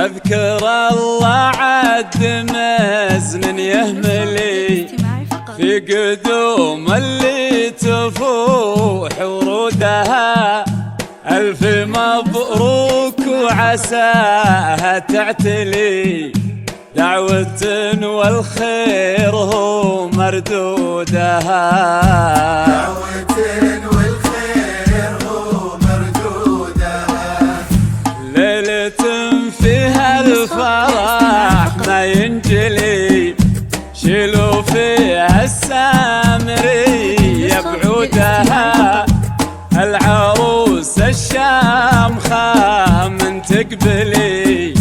أذكر الله عد مزن يهملي في قدوم اللي تفوح ورودها. ألف مبروك وعساها تعتلي دعوة والخير هو مردودها. دعوة والخير هو مردودها. ليلة فيها الفرح ما ينجلي شيلوا فيها السامرية بعودها. العروس الشامخة من تقبلي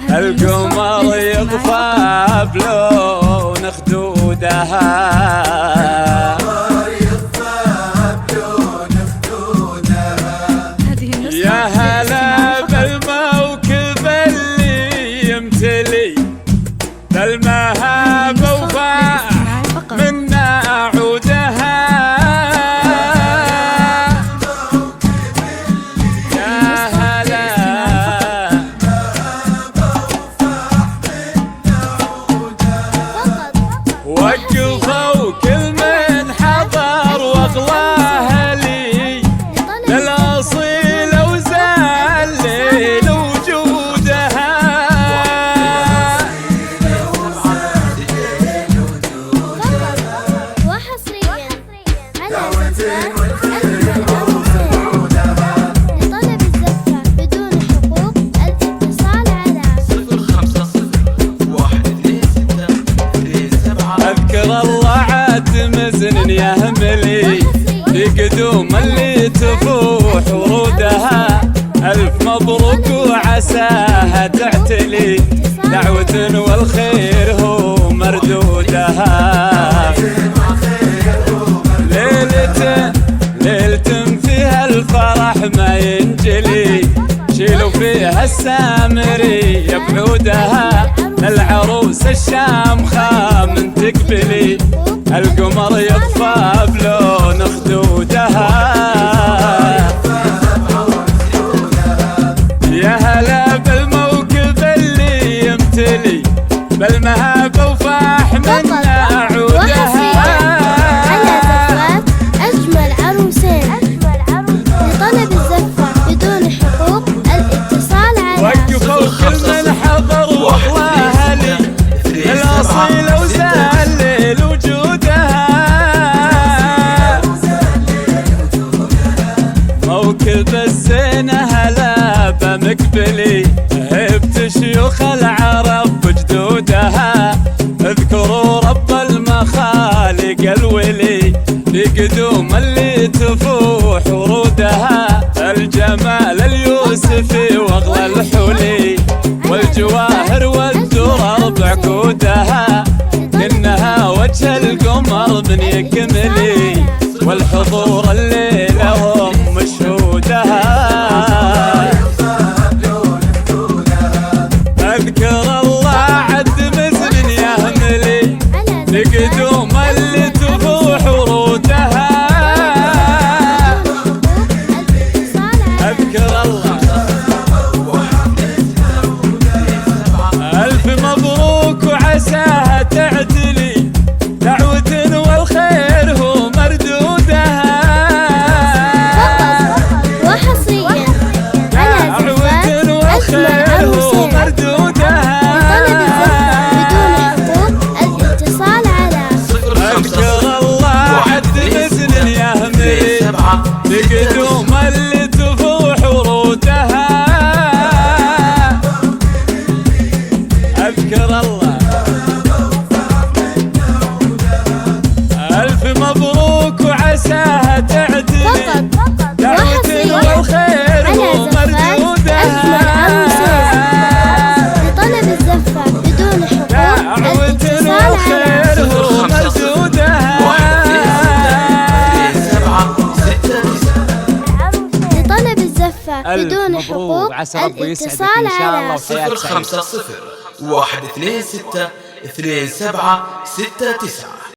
القمر يطفى بلون خدودها. يا هلا بالموكب اللي يمتلي بالمهاب وفاح منا عودها. يا هلا وقفوا كل من حضر واغلاه لي للأصيل وزلل وجودها. وحصريا على زفاف أجمل عروسين لطلب الزفة بدون حقوق الاتصال على 05012627. أذكر الله عد مزن يهملي في قدوم اللي تفوح ورودها. ألف مبروك وعساها تعتلي دعوة والخير هو مردودها. ليلة فيها الفرح ما ينجلي شيلوا فيها السامرية بعودها. العروس الشامخة من تقبلي القمر يطفى بلون خدودها. يا هلا بالموكب اللي يمتلي بالمهاب وفاح منا عودها. على زفاف أجمل عروسين لطلب الزفة بدون حقوق الاتصال على وقفوا كل من حضر والله لي الأصيل وزلل وجودها. موكب الزينة هلا بمقبلي هبت شيوخ العرب بجدودها. اذكروا رب المخالق الولي بقدوم اللي تفوح ورودها. الجمال اليوسفي واغلى الحلي والجواهر والدرر بعقودها. إنها وجه القمر من يكملي والحضور الليلة هم مشهودها. أذكر الله عد مزن يهملي بقدوم اللي تفوح ورودها. أذكر الله ألف مبروك وعساها تعتلي دعوة والخير هو مردودها. وحصريا على زفاف أجمل عروسين لطلب الزفة بدون حقوق الاتصال على أذكر الله عد مزن يهملي بقدوم اللي تفوح ورودها. أذكر الله ألف مبروك وعساها تعتلي دعوة والخير هو مردودها. لطلب الزفة بدون حقوق دعوة الاتصال والخير على هو مردودها. لطلب الزفة بدون مبروك حقوق عسى ربي يسعدك الاتصال إن شاء الله على وحياتك. 0501262769.